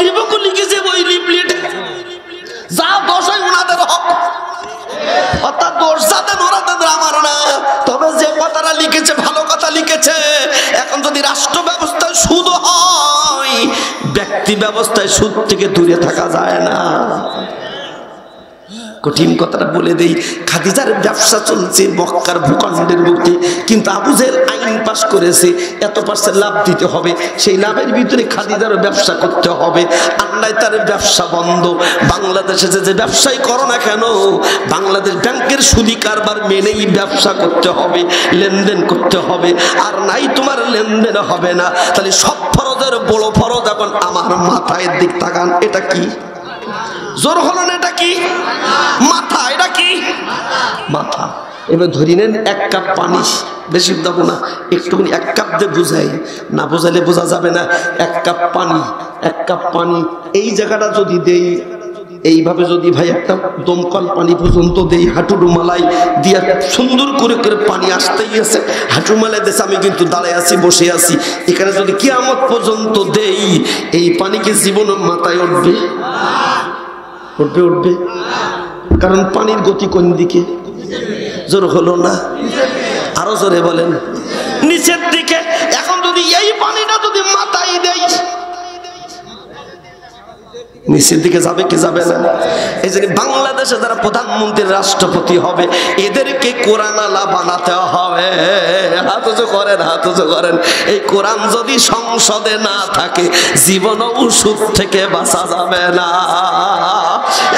বিভক্ত লিখেছে ওই লিফলেটে, যা দোষ হয় ওনাদের হক, অর্থাৎ দোষ যাদের ওরা তাদের, আমার না। তবে যে কথাটা লিখেছে ভালো কথা লিখেছে। এখন যদি রাষ্ট্র ব্যবস্থায় সুদ হয়, ব্যক্তি ব্যবস্থায় সুদ থেকে দূরে থাকা যায় না। কঠিন কথাটা বলে দেই, খাদিজার ব্যবসা চলছে মক্কার ভূখণ্ডের বুকে, কিন্তু আবু জেহেল আইন পাস করেছে এত পার্সেন্ট লাভ দিতে হবে, সেই লাভের ভিতরে খাদিজারও ব্যবসা করতে হবে। আল্লাহ তার ব্যবসা বন্ধ। বাংলাদেশে যে ব্যবসাই করো না কেন, বাংলাদেশ ব্যাংকের সুদি কারবার মেনেই ব্যবসা করতে হবে, লেনদেন করতে হবে, আর নাই তোমার লেনদেন হবে না। তাহলে সব ফরজের বড় ফরজ এখন আমার মাথায় দিক তাকান, এটা কি জোর হলো না? এটা কি মাথা? এটা কি মাথা? এবার ধরি নেন 1 কাপ পানি, বেশি দেবো না, একটুখানি 1 কাপ দিয়ে বুঝাই, না বোঝালে বোঝা যাবে না। 1 কাপ পানি, 1 কাপ পানি এই জায়গাটা যদি দেই, এইভাবে যদি ভাই একটা দমকল পানি পর্যন্ত দেই, হাঁটুর মালাই দিয়া সুন্দর করে করে পানি আসতেই আছে, হাঁটুর মালাই দেশে আমি কিন্তু দাঁড়ায় আছি, বসে আছি, এখানে যদি কিয়ামত পর্যন্ত দেই, এই পানিকে জীবন মাথায় উঠবে? উঠবে? উঠবে। কারণ পানির গতি কোন দিকে? জোর হলো না? আরো জোরে বলেন, নিচের দিকে। এখন যদি এই পানিটা যদি মাথায় দেই, নিচের দিকে যাবে কি যাবে না? এই জন্য বাংলাদেশে যারা প্রধানমন্ত্রী রাষ্ট্রপতি হবে, এদেরকে কোরআন আলা বানাতে হবে। হাত উঁচু করেন, হাত উঁচু করেন। এই কোরআন যদি সংসদে না থাকে, জীবন ওষুধ থেকে বাঁচা যাবে না।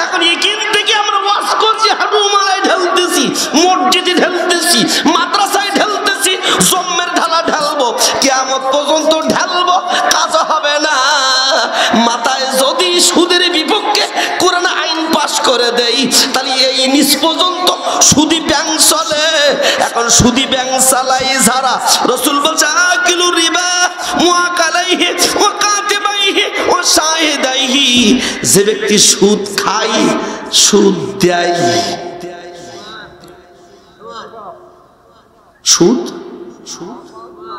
এখন এখান থেকে আমরা ওয়াজ করছি, হাঁটু মালায় ঢেলতেছি, মসজিদে ঢেলতেছি, মাদ্রাসায় ঢেলতেছি, জম্মের ঢালা ঢালবো, কিয়ামত পর্যন্ত ঢালবো, কাজ হবে না। মাথায় যদি সুদের বিপক্ষে কোরআন আইন পাশ করে দেই, তাহলে এই নিচ পর্যন্ত সুদি ব্যাংক চলে। এখন সুদি ব্যাংক চালাই যারা, রাসূল বলছে আকিলু রিবা মুআকালাইহি ওয়া কাতিবাইহি ওয়া শাহিদাইহি, যে ব্যক্তি সুদ খায়, সুদ দেয়, সুদ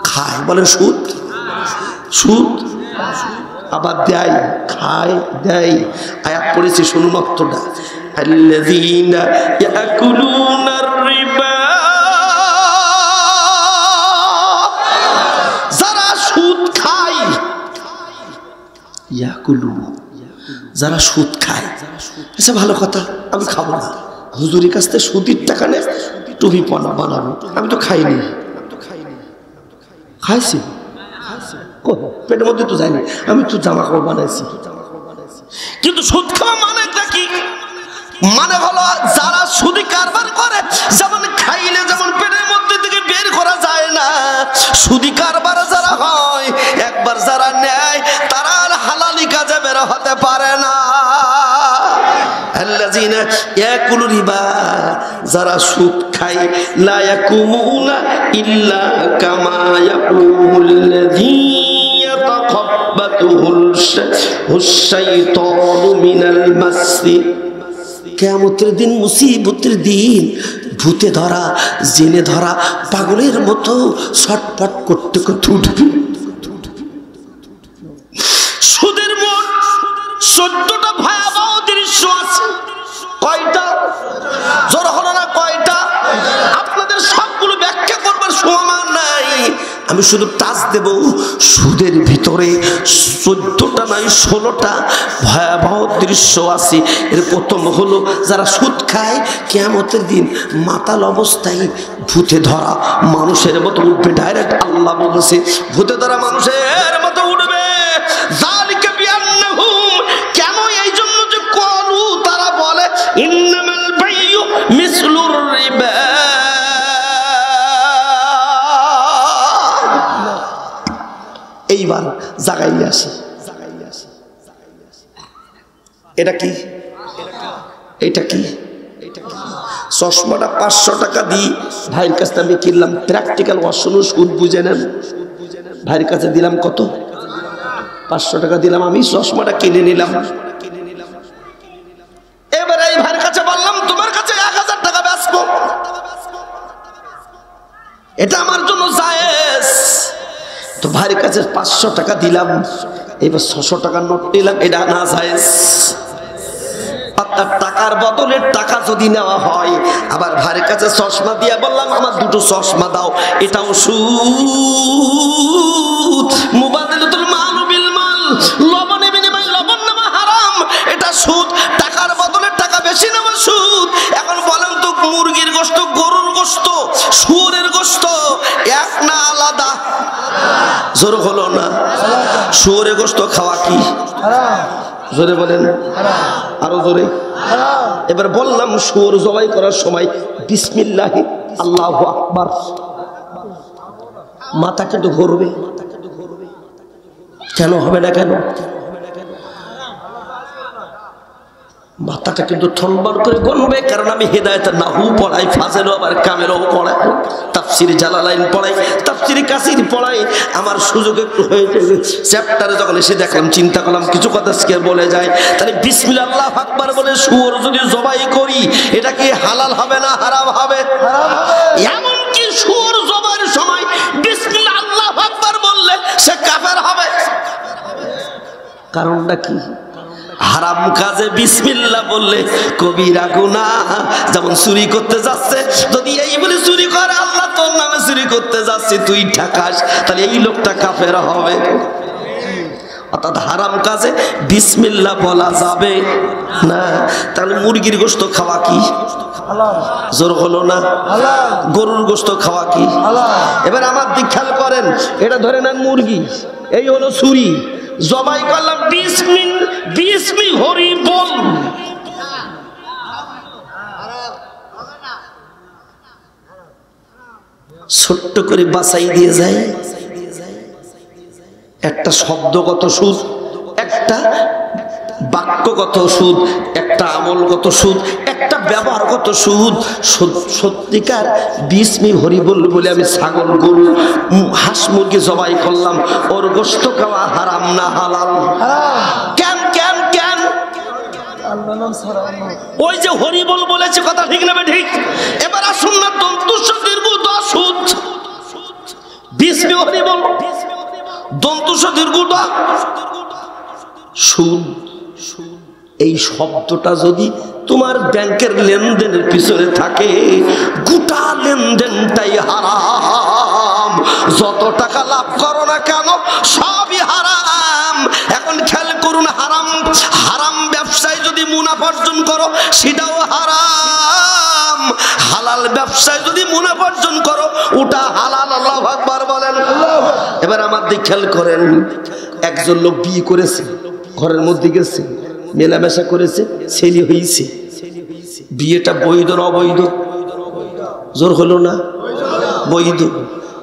খায়, বলেন সুদ, সুদ আবার দেয়, খায়, দেয়। আয়াত পড়েছি, শুনুন অর্থটা। আল্লাযীনা ইয়াকুলুনার রিবা, যারা সুদ খায়, ইয়াকুলু, যারা সুদ খায়। আচ্ছা ভালো কথা, আমি খাবো না, হুজুরের কাছ থেকে সুদের টাকা নে টুপি পনা বানাবো, আমি তো খাইনি। খাইছি পেটের মধ্যে তো যায়নি, আমি তো জামা কাপড় বানাইছি। কিন্তু সুদ খাওয়া মানেটা কি? মানে হলো যারা সুদি কারবার করে, যেমন খাইলে যেমন পেটের মধ্যে থেকে বের করা যায় না, সুদি কারবার যারা হয়, একবার যারা নেয়, তারা আর হালালি কাজে বের হতে পারে না। আল্লাযীনা ইয়াকুলু রিবা, যারা সুদ খায়, লা ইয়াকুমুনা ইল্লা কামা ইয়াকুমুল্লাযী কিয়ামতের দিন, মুসিবতের দিন, ভূতে ধরা, জেনে ধরা, পাগলের মতো ছটফট করতে করতে উঠবে। সুদের মোট 14টা ভয়াবহ দৃশ্য আছে। কয়টা? জোর হলো না? কয়টা? আপনাদের সবগুলো ব্যাখ্যা করবার সময় নাই, আমি শুধু টাচ দেব। সুদের ভিতরে 14টা নয় 16টা ভয়াবহ দৃশ্য আছে। এর প্রথম হলো, যারা সুদ খায় কিয়ামতের দিন মাতাল অবস্থায় ভূতে ধরা মানুষের মতো উঠবে। ডাইরেক্ট আল্লাহ বলেছে ভূতে ধরা মানুষের মতো উঠবে। যালিকা বিআন্নাহুম, কেন? এই জন্য যে ক্বালু, তারা বলে ইন্নামাল বাইয়ু মিসলুর রিবা। এইবার জাগাই আসি, এটা কি? এটা কি? চশমাটা 500 টাকা দিই ভাইয়ের কাছে আমি কিনলাম, প্র্যাকটিক্যাল অশুনো সুদ বুঝে নেন। ভাইয়ের কাছে দিলাম কত? 500 টাকা দিলাম, আমি চশমাটা কিনে নিলাম। এবার এই ভাইয়ের কাছে বললাম তোমার কাছে 1000 টাকা বেচবো, এটা আমার জন্য জায়েজ। তো ভাইয়ের কাছে 500 টাকা দিলাম, এবার 600 টাকার নোট নিলাম, এটা না জায়েজ। আপনার টাকার বদলে টাকা যদি নেওয়া হয়, আবার ভাইয়ের কাছে চশমা দিয়ে বললাম আমার দুটো চশমা দাও, এটাও সুদ। মুবাদলাতুল মাল বিল মাল, লবণে বিনিময়ে লবণ নেওয়া হারাম, এটা সুদ। টাকার বদলে টাকা বেশি নেওয়া সুদ। এখন বলেন তো, মুরগির গোশত, গরুর গোশত, শুয়োরের গোশত এক না আলাদা? জোর হলো না? শুয়োরের গোশত খাওয়া কি হারাম? জোরে বলেন, আরো জোরে। এবার বললাম শুয়োর জবাই করার সময় বিসমিল্লাহ আল্লাহু আকবার, মাথা কিন্তু ঘুরবে। কেন হবে না? কেন মাথাটা কিন্তু থনবার করে গণবে? কারণ আমি হেদায়েতের নাহু পড়াই, ফাজেলও আবার কামেলও পড়াই, তাফসির জালালাইন পড়াই, তাফসির কাসির পড়াই। আমার সুযোগ একটু হয়ে যাবে চ্যাপ্টারে যখন এসে দেখলাম, চিন্তা করলাম কিছু কথা আজকে বলে যায়। তাহলে বিসমিল্লাহ আল্লাহু আকবার বলে শুয়োর যদি জবাই করি, এটা কি হালাল হবে না হারাম হবে? এমন কি শুয়োর জবাইয়ের সময় বিসমিল্লাহ আল্লাহু আকবার বললে সে কাফের হবে? কারণটা কি? হারাম কাজে বিসমিল্লাহ বললে কবিরা গুনাহ। যেমন চুরি করতে যাচ্ছে, যদি এই বলে চুরি করে, আল্লাহ তোর নামে চুরি করতে যাচ্ছে, তুই ঠাকাস, তাহলে এই লোকটা কাফের হবে। অর্থাৎ হারাম কাজে বিসমিল্লাহ বলা যাবে না। তাহলে মুরগির গোশত খাওয়া কি হালাল? জোর হলো না? গরুর গোশত খাওয়া কি হালাল? এবার আমার দিক খেয়াল করেন, এটা ধরে নেন মুরগি, এই হলো ছুরি, জবাই করলাম, বিসমি হরি বল, ছোট্ট করে বাছাই দিয়ে যায়। একটা শব্দগত সুদ, একটা বাক্যগত সুদ, একটা আমলগত সুদ, একটা ব্যবহারগত সুদ। সত্যিকার বিসমি হরি বল বলে আমি ছাগল, গরু, হাঁস, মুরগি জবাই করলাম, ওর গোশত খাওয়া হারাম না হালাল? কেন কেন কেন? ওই যে হরি বল বলেছে, কথা ঠিক না ঠিক? এবার আসুন না, দন্তুস দীর্ঘ দ সুদ, বিসমি হরি বল, দন্তুস দীর্ঘ দ সুদ। এই শব্দটা যদি তোমার ব্যাংকের লেনদেনের পিছনে থাকে, গোটা লেনদেনটাই হারাম। যত টাকা লাভ করো না কেন সবই হারাম। এখন খেয়াল করুন, হারাম হারাম ব্যবসায় যদি মুনাফা অর্জন করো সেটাও হারাম, হালাল ব্যবসায় যদি মুনাফা অর্জন করো ওটা হালাল। আল্লাহু আকবার বলেন। এবার আমার দিক খেয়াল করেন, একজন লোক বিয়ে করেছে, ঘরের মধ্যে গেছে, মেলামেশা করেছে, ছেলে হয়েছে, বিয়েটা বৈধ না অবৈধ? জোর হলো না? বৈধ।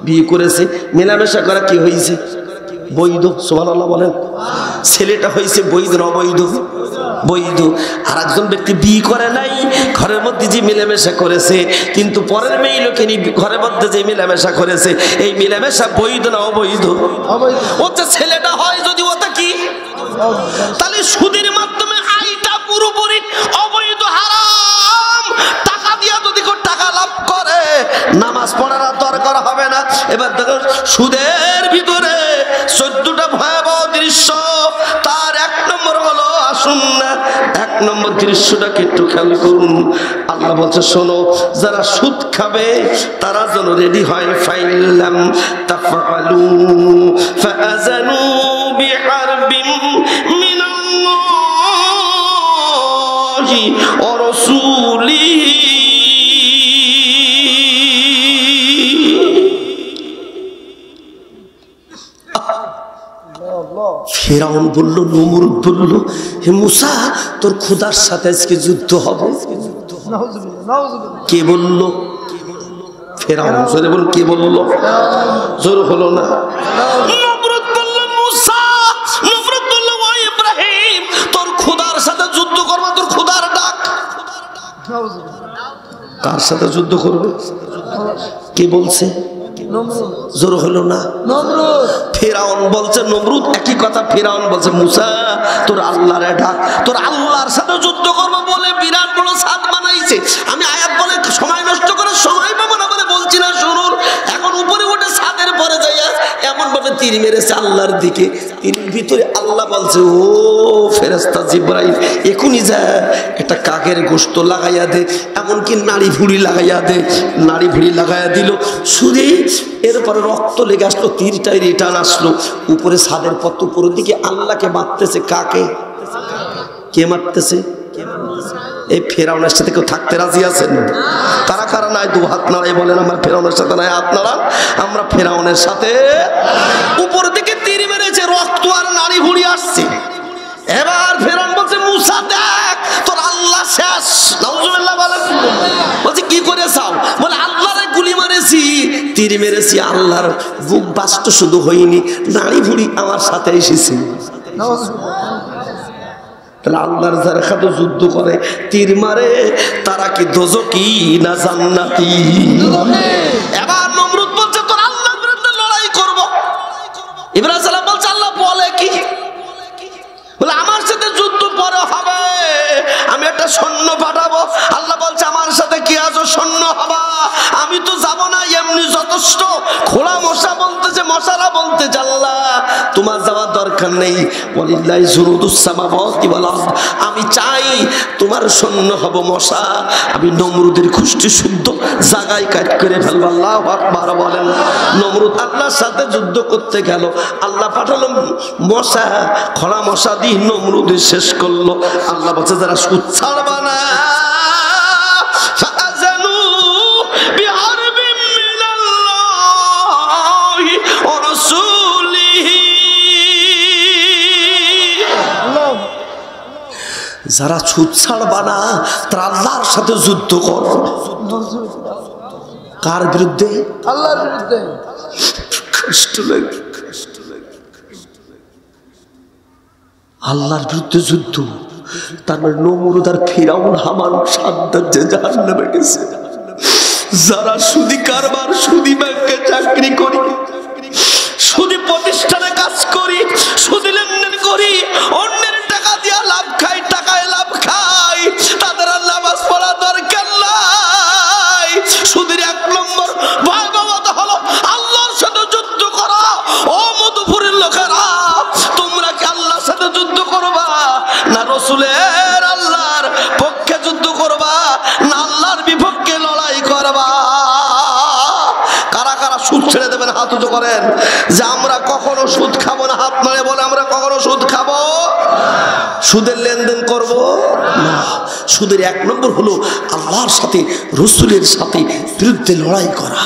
বিয়ে করেছে, মেলামেশা করা কি হয়েছে? বৈধ। সুবহানাল্লাহ বলেন। ছেলেটা হয়েছে বৈধ না অবৈধ? বৈধ। আর একজন ব্যক্তি বিয়ে করে নাই, ঘরের মধ্যে যে মেলামেশা করেছে, কিন্তু পরের মেয়ে লোকে ঘরের মধ্যে যে মেলামেশা করেছে, এই মেলামেশা বৈধ না অবৈধ? ওটা ছেলেটা হয় যদি ওটা কি, তাহলে সুদের মাধ্যমে আয়টা পুরোপুরি অবৈধ, হারাম। টাকা দিয়া যদি টাকা লাভ করে, নামাজ পড়ার দরকার হবে না। এবার দেখো, সুদের ভিতরে 14টা ভয়াবহ দৃশ্য, তার 1 নম্বর হলো, আসুন না 1 নম্বর দৃশ্যটাকে একটু খেয়াল করুন। আল্লাহ বলছে, শোনো, যারা সুদ খাবে তারা যেন রেডি হয়। ফাইলাম তাফআলু ফাআযানু বিহারবিম মিনাল্লাহি ওয়া রাসূলিহি। ফেরাউন বলল, নমরুদ বলল, হে মুসা, তোর খোদার সাথে আজকে যুদ্ধ হবে। কে বলল? ফেরাউন। জোরে বল, কে বলল? জোর হলো না? নমরুদ বলল, মুসা, নমরুদ বলল, ও ইব্রাহিম, তোর খোদার সাথে যুদ্ধ করবে, তোর খোদার ডাক। কার সাথে যুদ্ধ করবে? কে বলছে? জোর হলো না? ফেরাউন বলছে, নমরুদ একই কথা। ফেরাউন বলছে, মুসা, তোর আল্লাহর ডাক, তোর আল্লাহর সাথে যুদ্ধ করবো বলে বিরাট বড় সাদ বানাইছে। আমি আয়াত বলে সময় নষ্ট করে সময় পাবো না বলে বলছি না, শুনুন। এখন উপরে উঠে ছাদের পরে যাইয়া এমন যাবে তীর মেরেছে আল্লাহর দিকে, তীরের ভিতরে আল্লাহ বলছে ও ফেরেশতা জিবরাইল এখনই যা একটা কাকের গোশত লাগাইয়া দে, এমনকি নাড়ি ভুড়ি লাগাইয়া দে। নাড়ি ভুড়ি লাগাইয়া দিল, শুধু এরপরে রক্ত লেগে আসলো, তীরটাই রিটার্ন আসলো উপরে ছাদের পথ উপরের দিকে। আল্লাহকে মারতেছে, কাকে? কে মারতেছে? এই ফেরাউনের সাথে কেউ থাকতে রাজি আছেন? কারা কারা নাই দু হাত নাড়াই বলেন আমার ফেরাউনের সাথে নাই হাত নাড়ান। আমরা ফেরাউনের সাথে। উপর দিকে তীর মেরেছে, রক্ত আর নাড়ি ভুড়ি আসছে। এবার ফেরাউন বলছে মুসা দেখ তোর আল্লাহ শেষ। নাউজুবিল্লাহ বলেন। বলছে কি করে চাও? বলে আল্লাহরে গুলি মারেছি, তীর মেরেছি আল্লাহর, বুক বাস্ত শুধু হয়নি, নাড়ি ভুড়ি আমার সাথে এসেছে। তাহলে আল্লাহর যারা খাটো যুদ্ধ করে তীর মারে তারা কি দোজকি না জান্নাতি? এবার নমরুদ বলছে তোর আল্লাহর বিরুদ্ধে লড়াই করব। ইব্রাহিম সালাম বলছে আল্লাহ বলে কি? বলে আমার সাথে যুদ্ধ পরে হবে, আমি একটা সৈন্য পাঠাবো। আল্লাহ বলছে আমার সাথে কি আছো সৈন্য হবা? আমি তো যাব না, এমনি যথেষ্ট। খোলা মশা বলতেছে, মশারা বলতেছে আল্লাহ তোমার যাওয়ার দরকার নেই। ওয়ালিল্লাহি জুনুদুস সামাওয়াতি ওয়াল আরদ, আমি চাই তোমার সৈন্য হব মশা, আমি নমরুদের খুশটি শুদ্ধ জায়গায় কাট করে ফেলবো। আল্লাহু আকবার বলেন। নমরুদ আল্লাহর সাথে যুদ্ধ করতে গেল, আল্লাহ পাঠালো মশা, খোলা মশা দিয়ে নমরুদের শেষ করলো। আল্লাহ বলছে যারা সুদ ছাড়বা না যারা সুদ ছাড়বা না তারা আল্লাহর সাথে যুদ্ধ কর। কার বিরুদ্ধে? আল্লাহর বিরুদ্ধে। কষ্ট লাগে, আল্লাহর বিরুদ্ধে যুদ্ধ। তার মানে নমরুদ আর ফিরাউন হামান সাদ্দাত যে জাহান্নামে গেছে। যারা সুদি কারবার, সুদি ব্যাংকে চাকরি করি, সুদি প্রতিষ্ঠানে কাজ করি, সুদি লেনদেন করি, অন্যের টাকা দিয়া লাভ খাই, টাকায় লাভ খাই, তাদের আর নামাজ পড়া দরকার নাই। সুদের এক নম্বর ভয়াবহতা হলো আল্লাহর সাথে যুদ্ধ করা। ও মধুপুরের লোকেরা, তোমরা কি আল্লাহর সাথে যুদ্ধ করবা না রাসূলের আল্লাহর পক্ষে যুদ্ধ করবা না আল্লাহর বিপক্ষে লড়াই করবা? কারা কারা সুদ ছেড়ে দেবেন হাত উঁচু করেন যে আমরা কখনো সুদ খাবো না। হাত নাড়ে বলে আমরা কখনো সুদ খাবো, সুদের লেনদেন করব না। সুদের এক নম্বর হলো আল্লাহর সাথে রাসূলের সাথে বিরুদ্ধে লড়াই করা।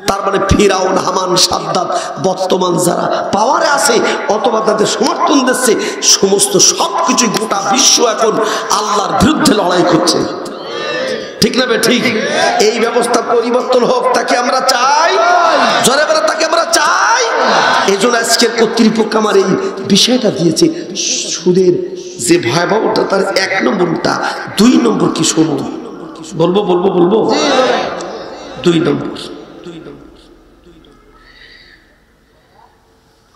তার মানে ফিরাউন, হামান, সাদ্দাত বর্তমান যারা পাওয়ারে আছে অথবা তাদের সমর্থন দিচ্ছে, সমস্ত সবকিছু গোটা বিশ্ব এখন আল্লাহর বিরুদ্ধে লড়াই করছে। ঠিক না? ঠিক। এই ব্যবস্থা পরিবর্তন হোক, তাকে আমরা চাই। জোরে বলে তাকে আমরা চাই। এই জন্য আজকের কর্তৃপক্ষ আমার এই বিষয়টা দিয়েছে, সুদের যে ভয়াবহতা তার এক নম্বরটা। দুই নম্বর কি শোনো, বলবো বলবো বলবো। দুই নম্বর,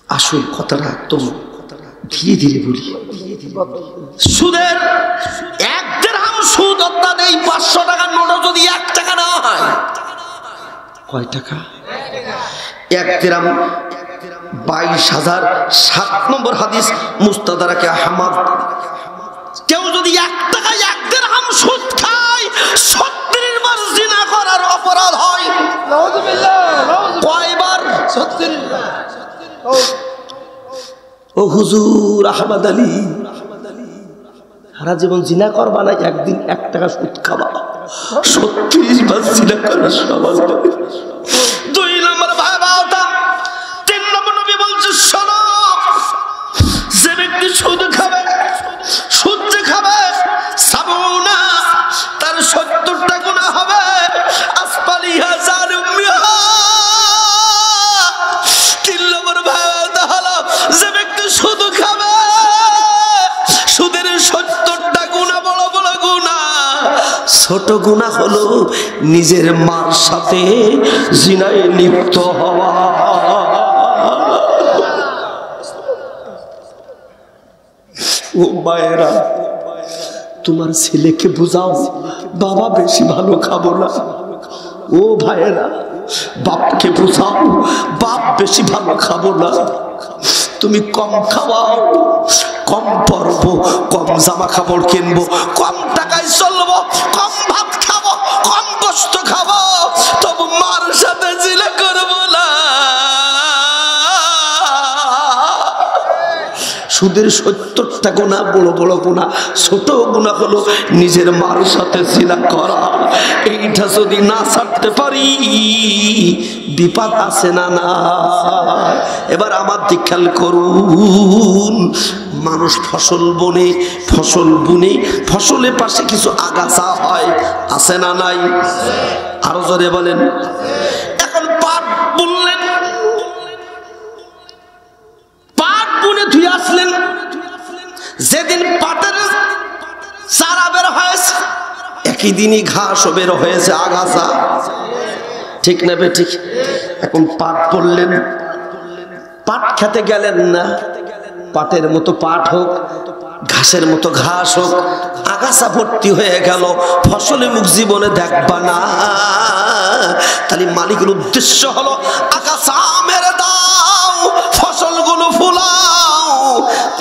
আসল কথাটা একদম ধীরে ধীরে বলি। সুদের এক দিরহাম সুদ, অর্থাৎ এই 500 টাকার নোটও যদি 1 টাকা নেওয়া হয়, কয় টাকা? 1 দিরহাম 22,007 নম্বর হাদিস মুস্তাদরাকে আহমদ। কেউ যদি 1 টাকায় 1 দিরহাম সুদ খায় 70 বার জিনা করার অপরাধ হয়। নাউযুবিল্লাহ। কয়বার? 70 বার। ও হুজুর আহমদ আলী, সারা জীবন জিনা করবা না, একদিন 1 টাকা সুদ খাবা, 30 বার জিনা করার সমান হবে। 2 নম্বর ভয়াবহতা। 3 নম্বর নবী বলছে শোনো, যে ব্যক্তি সুদ খাবে, সুদ যে খাবে সাবুনা, তার 70টা গুনাহ হবে। আসপালিহা জালুমিহা। 3 নম্বর ভয়াবহতা হলো যে ব্যক্তি সুদ খাবে, সুদের 70টা গুনাহ, বড় বড় গুনাহ। ছোট গুনাহ হলো নিজের মার সাথে জিনায় লিপ্ত হওয়া। ও মায়েরা, তোমার ছেলেকে বুঝাও বাবা বেশি ভালো খাবো না। ও ভাইয়েরা, বাপকে বোঝাও, বাপ বেশি ভালো খাবো না, তুমি কম খাওয়াও, কম পরবো, কম জামা কাপড় কিনবো, কম টাকায় চলবো, কম ভাত খাবো, কম কষ্ট খাবো, তবু মার সাথে জিলে করবো না। সুদের 70টা গুনাহ, বড় বড় গুনাহ, ছোট গুনাহ হলো নিজের মার সাথে জিনা করা। এইটা যদি না ছাড়তে পারি বিপদ আছে না না। এবার আমার দিক খেয়াল করুন, মানুষ ফসল বনে, ফসল বুনে, ফসলের পাশে কিছু আগাছা হয়, আছে না নাই? আরো জোরে বলেন। এখন পাট বুনলেন, পাট বুনে ধুয়ে আসলেন, যেদিন পাটের চারা বের হয়েছে একই দিনই ঘাসও বের হয়েছে, আগাছা, ঠিক না বে ঠিক? এখন পাট বললেন, পাট খেতে গেলেন না, পাটের মতো পাট হোক, ঘাসের মতো ঘাস হোক, আগাছা ভর্তি হয়ে গেল, ফসলে মুখ জীবনে দেখবা না। তাহলে মালিকের উদ্দেশ্য হলো আগাছা মেরে দাও, ফসলগুলো ফুলাও।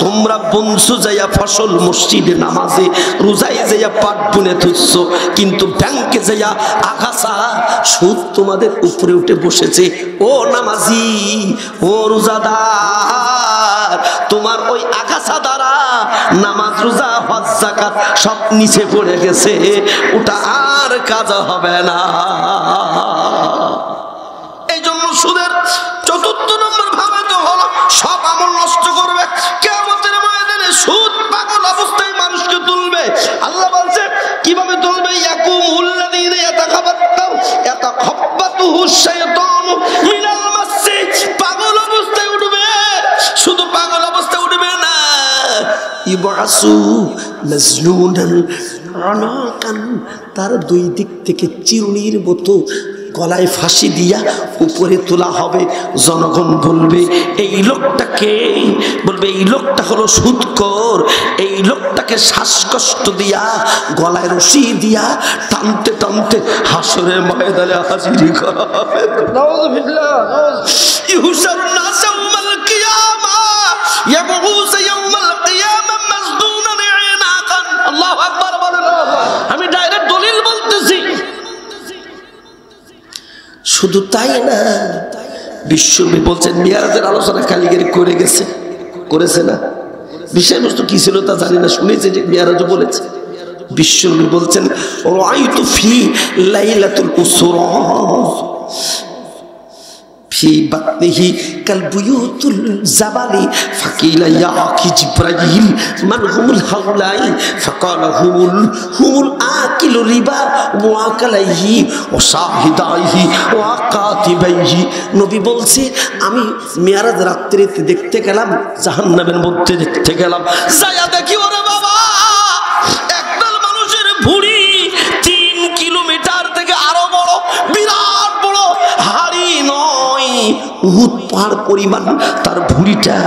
তোমরা বংশ যাইয়া ফসল মসজিদে নামাজে রোজায় যাইয়া পাট বুনে থুচ্ছ, কিন্তু ব্যাংকে যাইয়া আগাছা সুদ তোমাদের উপরে উঠে বসেছে। ও নামাজি, ও রোজাদার, তোমার ওই আগাছা দ্বারা নামাজ, রোজা, হজ, যাকাত সব নিচে পড়ে গেছে, ওটা আর কাজ হবে না। এই জন্য সুদের 4th নম্বর ভাবে তো হলো সব আমল নষ্ট করবে। কিয়ামতের ময়দানে সুদ পাগল অবস্থায় মানুষকে তুলবে। আল্লাহ বলছে কিভাবে তুলবে? ইয়াকুমুল্লাযীনা ইয়াতাখাব্বাতুহু শাইতানু মিনাল মাসসি, পাগল অবস্থায় উঠবে। শুধু পাগল অবস্থায় উঠবে না, ইবআসু মাজনুনান আনাকান, তার 2 দিক থেকে চিরুনির মতো গলায় ফাঁসি দিয়া উপরে তোলা হবে। জনগণ বলবে এই লোকটাকে, বলবে এই লোকটা হলো সুদখোর, এই লোকটাকে শ্বাসকষ্ট দিয়া গলায় রশি দিয়া টানতে টানতে হাসরের ময়দানে হাজির করা হবে। নাউযুবিল্লাহ। ইহুশারুন নাস ইয়াওমাল কিয়ামা ইয়াবউস ইয়াওমাল কিয়ামা মাজদুনান ইনাকান। আল্লাহু আকবার বলেন। আমি ডাইরেক্ট দলিল বলতেছি। শুধু তাই না, বিশ্বনবী বলছেন, মিরাজের আলোচনা কালিগেরি করে গেছে, করেছে না? বিষয়বস্তু কি ছিল তা জানি না, শুনেছে যে মিরাজও বলেছে। বিশ্বনবী বলছেন রাআইতু ফি লাইলাতুল উসরা ফি বাতনিহি কাল বুয়ুতুল জাবালি ফাকিলা ইয়া আখি জিব্রাইল মান হুমুল হাওলাই ফাকালা হুমুল আকিলু রিবা ওয়া আকালাইহি ওয়া শাহিদাইহি ওয়া কাতিবাইহি। নবী বলছে আমি মিরাজ রাত্রিতে দেখতে গেলাম, জাহান্নামের মধ্যে দেখতে গেলাম, যায়া দেখি ওরে বাবা একদল মানুষের ভুঁড়ি 3 কিলোমিটার থেকে আরো বড়, বিরাট বড়, হাড়ি নয়, উহুদ পাহাড় পরিমাণ তার ভুঁড়িটা।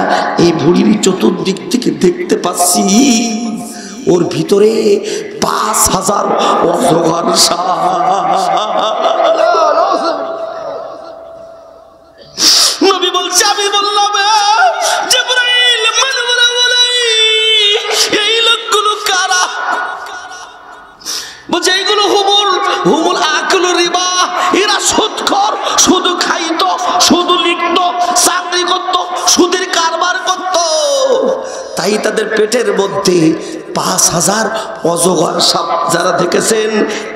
এই ভুঁড়ির চতুর্দিক থেকে দেখতে পাচ্ছি ওর ভিতরে 5000 অজগর সাপ। নবী বলছে আমি বললাম জিবরাইল এই লোকগুলো কারা? বলছে এইগুলো হুমুল আকিলু রিবা, এরা সুদখোর, শুধু খাইতো, শুধু লিখতো, চাকরি করতো, সুদের কারবার করতো, তাই তাদের পেটের মধ্যে 5000 অজগর সাপ। যারা দেখেছেন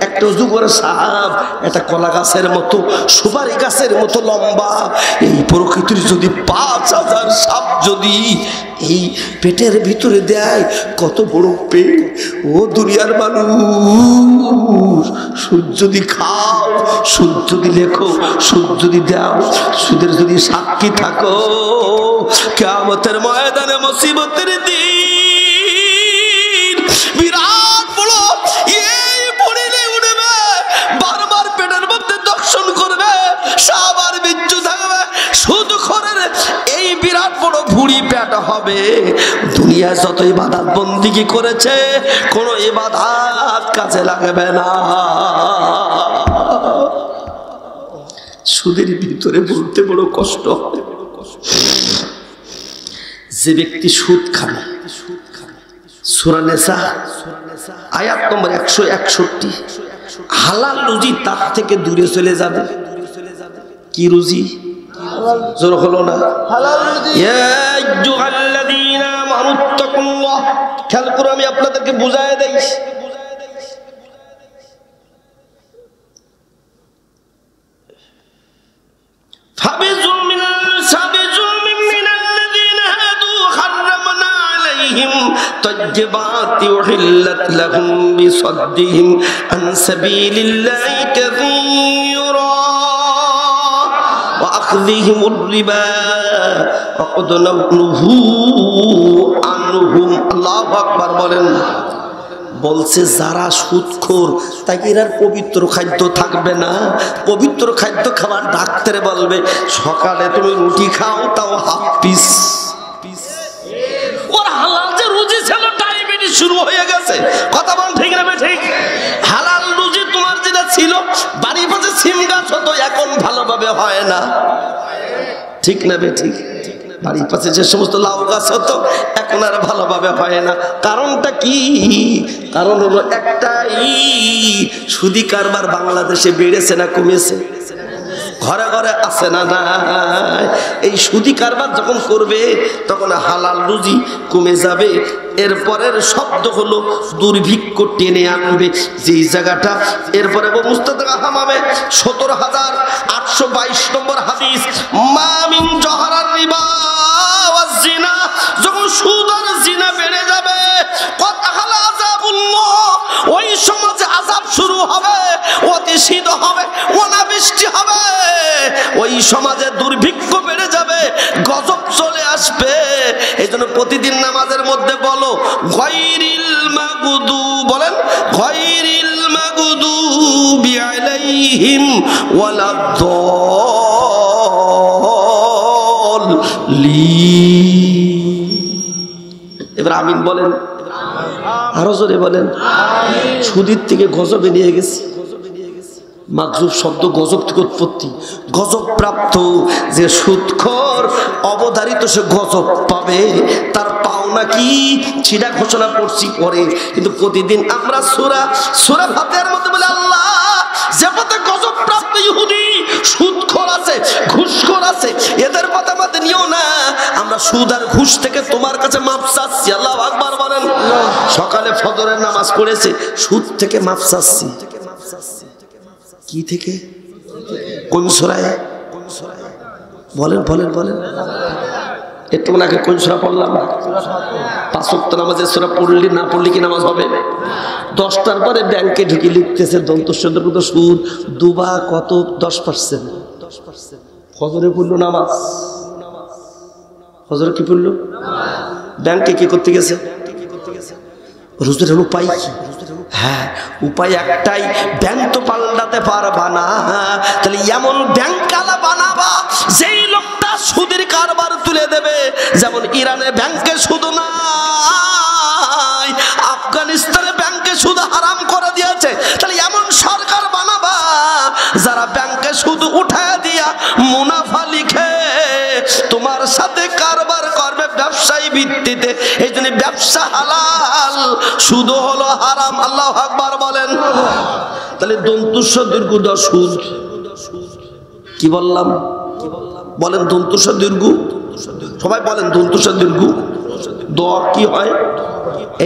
একটা অজগর সাপ একটা কলা গাছের মতো, সুপারি গাছের মতো লম্বা, এই প্রকৃতির যদি 5000 সাপ যদি এই পেটের ভিতরে দেয়, কত বড় পেট! ও দুনিয়ার মানুষ, সুদ যদি খাও, সুদ যদি লেখো, সুদ যদি দাও, সুদের যদি সাক্ষী থাকো, কিয়ামতের ময়দানে মুসিবতের দিন বিরাট বড় এই পড়িলে উঠবে, বারবার পেটের মধ্যে দর্শন করবে, সবার মৃত্যু থাকবে। সুদখোরের এই বিরাট বড় ভুঁড়ি পেট হবে। দুনিয়া যত ইবাদত বন্দেগী করেছে, কোন ইবাদত কাজে লাগবে না। সুদের ভিতরে বলতে বড় কষ্ট হয়। যে ব্যক্তি সুদ খাবে, সূরা নিসা আয়াত নম্বর 161, হালাল রুজি তার থেকে দূরে চলে যাবে। কি রুজি? জোর হলো না? ইয়া আইয়ুহাল্লাযীনা আমানুত্তাকুল্লাহ। খেয়াল করে আমি আপনাদেরকে বুঝায় দেই। طيبات أحلت لهم بصدهم عن سبيل الله كثيرا وأخذهم الربا وقد نهوا عنهم الله أكبر বলেন। বলছে যারা সুদখোর তাকে এর পবিত্র খাদ্য থাকবে না। পবিত্র খাদ্য খাবার ডাক্তারে বলবে সকালে তুমি রুটি খাও তাও হাফ পিস। ওর হালাল যে রুজি ছিল ডায়াবেটিস শুরু হয়ে গেছে। কথা বল ঠিক না? ঠিক। হালাল রুজি তোমার যেটা ছিল, বাড়ির পাশে সিম গাছ হতো, এখন ভালোভাবে হয় না। ঠিক না? ঠিক। বাড়ির পাশে যে সমস্ত লাউ গাছ হতো এখন আর ভালোভাবে হয় না। কারণটা কি? কারণ হলো একটাই, সুদি কারবার বাংলাদেশে বেড়েছে না কমেছে? ঘরে ঘরে আছে না নাই? এই সুদি কারবার যখন করবে তখন হালাল রুজি কমে যাবে। এরপরের শব্দ হলো দুর্ভিক্ষ টেনে আনবে যেই জায়গাটা। এরপরে মুস্তাদরাক হামামে 17822 নম্বর হাদিস, মা মিন জহরার রিবা ওয়াজ জিনা, যখন সুদ আর জিনা বেড়ে যাবে কত হালা আযাবুল্লাহ, ওই সমাজে আযাব শুরু হবে, অতি শীত হবে, অনাবৃষ্টি হবে, ওই সমাজে দুর্ভিক্ষ বেড়ে যাবে, গজব চলে আসবে। এইজন্য প্রতিদিন নামাজের মধ্যে বলো গায়রিল মাগদুব, বলেন গায়রিল মাগদুবি আলাইহিম ওয়ালাদ-দাল্লিন। এবার আমিন বলেন, আরো জোরে বলেন। সুদের থেকে গজবে নিয়ে গেছি। মাগজুব শব্দ গজব থেকে উৎপত্তি। গজব প্রাপ্ত যে সুদখোর অবধারিত সে গজব পাবে, তার পাওনা কি সেটা ঘোষণা করছি পরে। কিন্তু প্রতিদিন আমরা সূরা ফাতিহার মধ্যে বলে আল্লাহ যে পথে গজব প্রাপ্ত ইহুদি সুদখোর আছে, ঘুষখোর আছে, এদের পথে আমাদের নিও না। আমরা সুদ আর ঘুষ থেকে তোমার কাছে মাপ চাচ্ছি। আল্লাহু আকবার বলেন। সকালে ফজরের নামাজ পড়েছে, সুদ থেকে মাপ চাচ্ছি। কি থেকে? কোন সূরায়? বলেন বলেন বলেন। একটু আগে কোন সূরা পড়লাম? 5 ওয়াক্ত নামাজের সূরা পড়লি না পড়লি কি নামাজ হবে? 10টার পরে ব্যাংকে ঢুকে লিখতেছে দন্তস্বরূপ সুদ দুবা কত 10%। ফজরে পড়লো নামাজ, ফজরে কি পড়লো? ব্যাংকে কি করতে গেছে? রোজের উপায় কি? হ্যাঁ, উপায় একটাই, ব্যাংক তো পাল্টাতে পারবা না, তাহলে এমন ব্যাংকালা বানাবা যেই লোকটা সুদের কারবার তুলে দেবে। যেমন ইরানে ব্যাংকে সুদ নাই, আফগানিস্তানে ব্যাংকে সুদ হারাম করে দিয়েছে, তাহলে এমন সরকার বানাবা যারা ব্যাংকে সুদ উঠায় দিয়া মুনাফা লিখে তোমার সাথে কারবার করবে ব্যবসায়ী ভিত্তিতে। এই জন্য ব্যবসা হালাল, সুদ হলো হারাম। আল্লাহু আকবার বলেন। তাহলে দন্তুস্ব দীর্ঘ দ সুদ। কি বললাম? বলেন দন্তুস্ব দীর্ঘ, সবাই বলেন দন্তুস্ব দীর্ঘ দ কি হয়?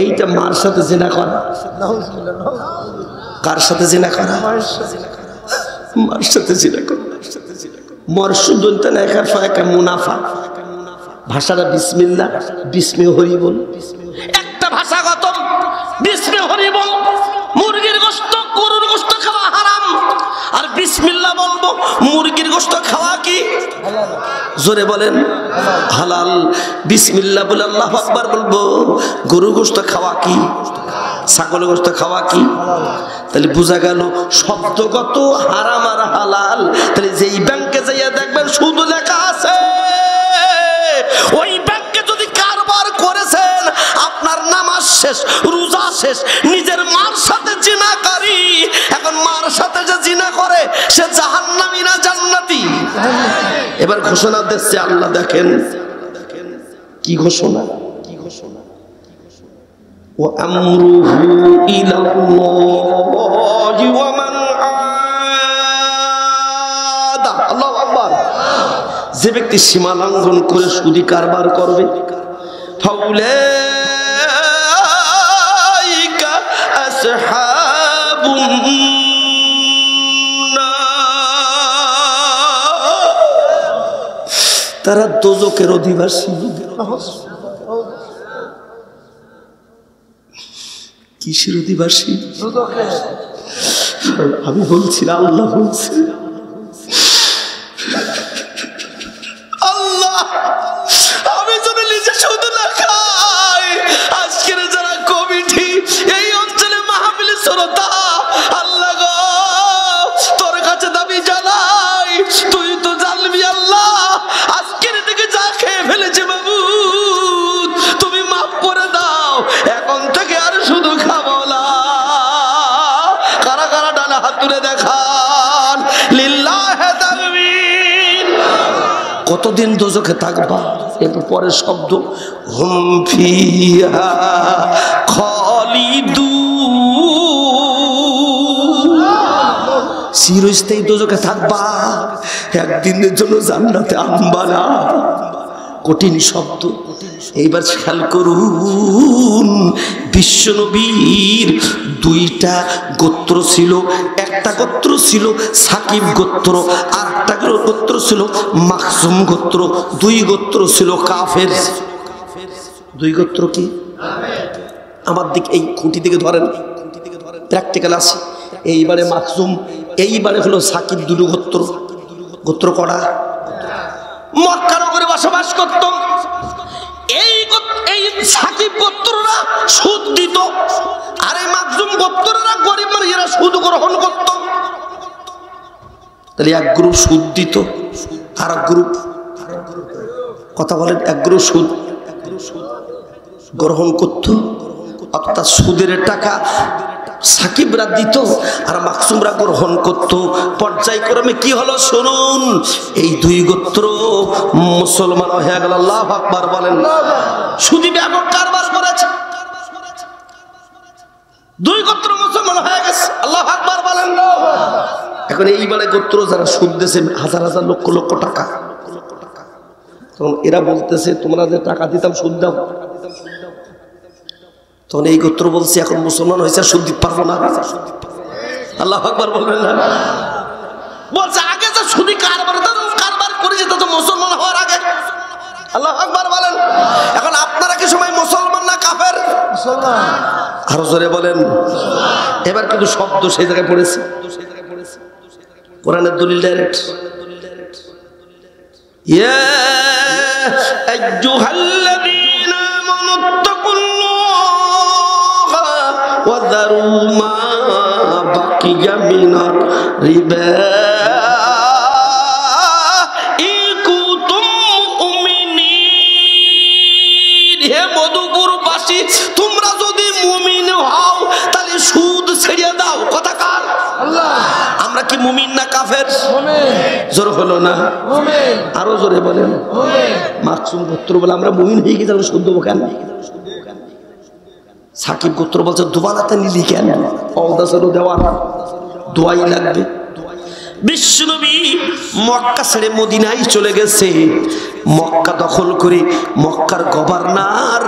এইটা মার সাথে জিনা করা। কার সাথে জিনা করা? মার সাথে জিনা করা। মরসুদুলতা না একা ফায়কা মুনাফা। ভাষাটা বিসমিল্লাহ, বিস্মি হরি বল। একটা ভাষাগত বিস্মি হরি বল, মুরগির গোশত গরুর গোশত খাওয়া হারাম, আর বিসমিল্লাহ বলবো মুরগির গোশত খাওয়া কি জোরে বলেন হালাল। বিসমিল্লাহ বলে আল্লাহু আকবার বলবো, গরুর গোশত খাওয়া কি, ছাগলের গোশত খাওয়া কি। তাহলে বোঝা গেল শব্দগত হারাম আর হালাল। তাহলে যেই ব্যাংকে যাইয়া দেখবেন সুদ লেখা আছে, ওই ব্যাংকে যদি কারবার করেছেন আপনার নামাজ শেষ, রোজা শেষ। নিজের মার সাথে জিনাকারী, এখন মার সাথে যে জিনা করে সে জাহান্নামী না জান্নাতি? এবার ঘোষণা দিচ্ছে আল্লাহ, দেখেন কি ঘোষণা, ওয়া আমরুহু ইলাল্লাহি ওয়া মান আদা। আল্লাহু আকবার। যে ব্যক্তি সীমা লঙ্ঘন করে সুদি কারবার করবে, ফাউলাইকা আসহাবুন নার, তারা দোজখের অধিবাসী। কিসের অধিবাসী? আমি বলছি না, আল্লাহ বলছে। আল্লাহ, আমি যদি নিজে শুধু না খাই, আজকের যারা কমিটি এই অঞ্চলে মাহফিল শ্রোতা, আল্লাহ গো তোর কাছে দাবি জানাই, তুই তো জানবি আল্লাহ, আজকের দিকে যা খেয়ে ফেলেছে মাবুদ, তুমি মাফ করে দাও, এখন থেকে আর শুধু খাবো না। কারা কারা ডানা হাত তুলে দেখান, লিল্লাহে তাকবীর। কতদিন দোজখে থাকবা? একটু পরের শব্দ, হুম ফিহা খালিদুন, চিরস্থায়ী দোজখে থাকবা, একদিনের জন্য জান্নাতে আনবা না। কঠিন শব্দ। এইবার খেয়াল করুন, বিশ্বনবীর দুইটা গোত্র ছিল। একটা গোত্র ছিল সাকিব গোত্র, আর একটা গোত্র ছিল মাখজুম গোত্র। দুই গোত্র ছিল কাফের। দুই গোত্র কি? আমার দিকে এই খুঁটি থেকে ধরেন, প্র্যাকটিক্যাল আছে। এইবারে মাখজুম, এইবারে হলো সাকিব। দুটো গোত্র। গোত্র কড়া মক্কা নগরে বসবাস করত। এই সাকিব গোত্ররা সুদ দিত, আর এই মাখজুম গোত্ররা গরিব মানুষেরা সুদ গ্রহণ করত। তাহলে এক গ্রুপ সুদ দিত, আর এক গ্রুপ, কথা বলেন, এক গ্রুপ সুদ গ্রহণ করত। অর্থাৎ সুদের টাকা সাকিবরা দিত আর মাকসুমরা গ্রহণ করত। পর্যায়ক্রমে কি হলো শুনুন, এই দুই গোত্র মুসলমান হয়ে গেল। আল্লাহু আকবার বলেন। সুদি ব্যাপক কারবার করেছে, দুই গোত্র মুসলমান হয়ে গেছে। আল্লাহু আকবার বলেন। এখন এইবারে গোত্র যারা সুদ দিয়েছে হাজার হাজার লক্ষ লক্ষ টাকা, তখন এরা বলতেছে তোমরা যে টাকা দিতাম সুদ দাও। তখন এই গোত্র বলছে এখন মুসলমান হয়েছে, সুদ দিতে পারবো না। আল্লাহু আকবার বলবেন না? বলছে আগে যে সুদি কারবার করেছে তা তো মুসলমান হওয়ার আগে। আল্লাহু আকবার বলেন। এখন আপনারা কি সময় মুসলমান না কাফের? মুসলমান। আরো জোরে বলেন। এবার কিন্তু শব্দ সেই জায়গায় পড়েছে, কোরআনের দলিল ডাইরেক্ট। ইয়া আইয়ুহাল্লাযীনা আমানুত্তাকুল্লাহা ওয়া যারু মা বাকিয়া মিনার রিবা ইন কুনতুম মুমিনিন। হে মধুপুরবাসী, তোমরা যদি মুমিন হও তাহলে সুদ ছেড়ে দাও। কথা কার? আল্লাহ। আমরা কি মুমিন না কাফের? মুমিন। জোর হলো না? মুমিন। আরো জোরে বলেন। মুমিন। মাকসুম গোত্র বলে আমরা মুমিন হয়ে গেছি, আমরা সুদ দেবো কেন? সাকিব গোত্র বলছে দুবালাতে নিলি কেন? অবদাসেরও দেওয়া দোয়াই লাগবে। বিশ্বনবী মক্কা ছেড়ে মদিনায় চলে গেছে। মক্কা দখল করে মক্কার গভর্নর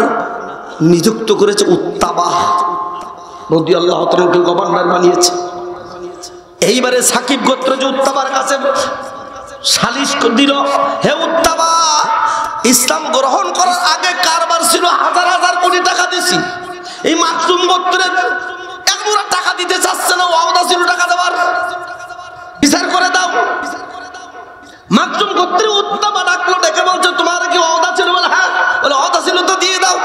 নিযুক্ত করেছে উত্তাবা রাদিয়াল্লাহু তাআলাকে গভর্নর বানিয়েছে। এইবারে সাকিব গোত্র যে উত্তাবার কাছে সালিশ দিল, হে উত্তাবা, ইসলাম গ্রহণ করার আগে কারবার ছিল হাজার হাজার কোটি টাকা দিছি, এই মাকসুম গোত্রের একমুরা টাকা দিতে চাচ্ছে না, ওয়াদা ছিল টাকা দেওয়ার, বিচার করে দাও। মাকসুম গোত্রের উত্তাবা ডাকলো, ডেকে বলছে তোমার কি ওয়াদা ছিল? বলে হ্যাঁ। বলে ওয়াদা ছিল তো দিয়ে দাও।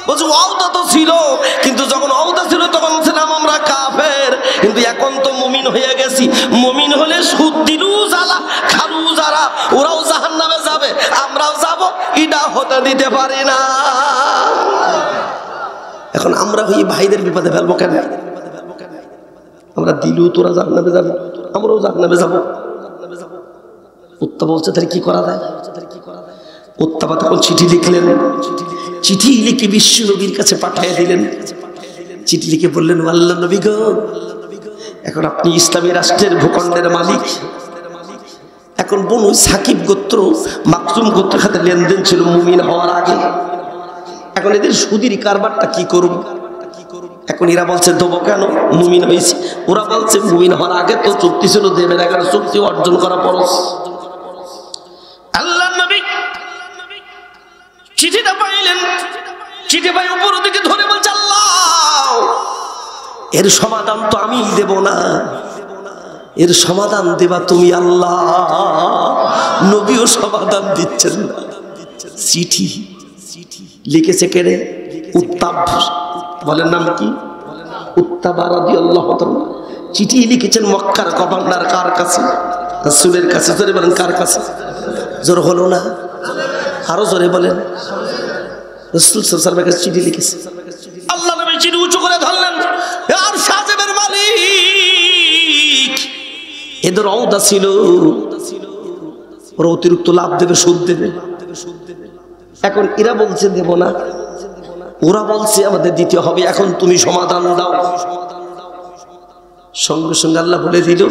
বলছে ওয়াদা তো ছিল, কিন্তু যখন ওয়াদা ছিল তখন ছিলাম আমরা কাফের, কিন্তু এখন তো মুমিন হয়ে গেছি। মুমিন হলে সুদ দিলু জ্বালা খালু যারা, ওরাও জাহান্নামে যাবে, আমরাও যাব, এটা হতে দিতে পারি না। এখন আমরা হই ভাইদের বিপদে ফেলবো কেন? আমরা দিলু তোরা জাহান্নামে যাবে, আমরাও জাহান্নামে যাব। উত্তাবা বলছে তাহলে কি করা যায়? উত্তাবা তখন চিঠি লিখলেন, চিঠি লিখে বিশ্ব নবীর কাছে পাঠিয়ে দিলেন। চিঠি লিখে বললেন, আল্লাহ নবী গো, এখন আপনি ইসলামী রাষ্ট্রের ভূখণ্ডের মালিক। এখন বনু সাকিব গোত্র মাকজুম গোত্রের সাথে লেনদেন ছিল মুমিন হওয়ার আগে। এখন এদের সুদির কারবারটা কি করব? এখন এরা বলছে দেবো কেন, মুমিন হয়েছে। ওরা বলছে মুমিন হওয়ার আগে তো চুক্তি ছিল দেবেন, এখন চুক্তি অর্জন করা পরশ। আল্লাহ নবী চিঠিটা পাইলেন, চিঠি পাই উপর দিকে ধরে বলছে, আল্লাহ এর সমাধান তো আমি দেব না, এর সমাধান দেবা তুমি আল্লাহ। নবীও সমাধান দিচ্ছেন না। চিঠি লিখেছে কে রে? উত্তাব। বলেন নাম কি? উত্তাবা রাদিয়াল্লাহু তাআলা। চিঠি লিখেছেন মক্কার গভর্নর কার কাছে? রাসূলের কাছে। জোরে বলেন কার কাছে? জোর হলো না, আরো জোরে বলেন। রাসূল সাল্লাল্লাহু আলাইহি ওয়াসাল্লামের কাছে চিঠি লিখেছে। আল্লাহ নবী চিঠি উঁচু করে ধরলেন, আর সাজেবের মালিক এদের অওদা ছিল, ওরা অতিরিক্ত লাভ দেবে, সুদ দেবে। এখন এরা বলছে দেব না, ওরা বলছে আমাদের দিতে হবে, এখন তুমি সমাধান দাও। সঙ্গে সঙ্গে আল্লাহ বলে দিল,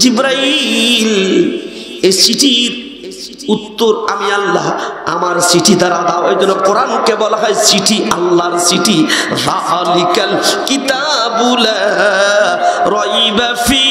জিবরাইল এই চিঠির উত্তর আমি আল্লাহ আমার চিঠি দ্বারা দাও। এই জন্য কোরআনকে বলা হয় চিঠি, আল্লাহর চিঠি। যালিকাল কিতাবু লা রাইবা ফি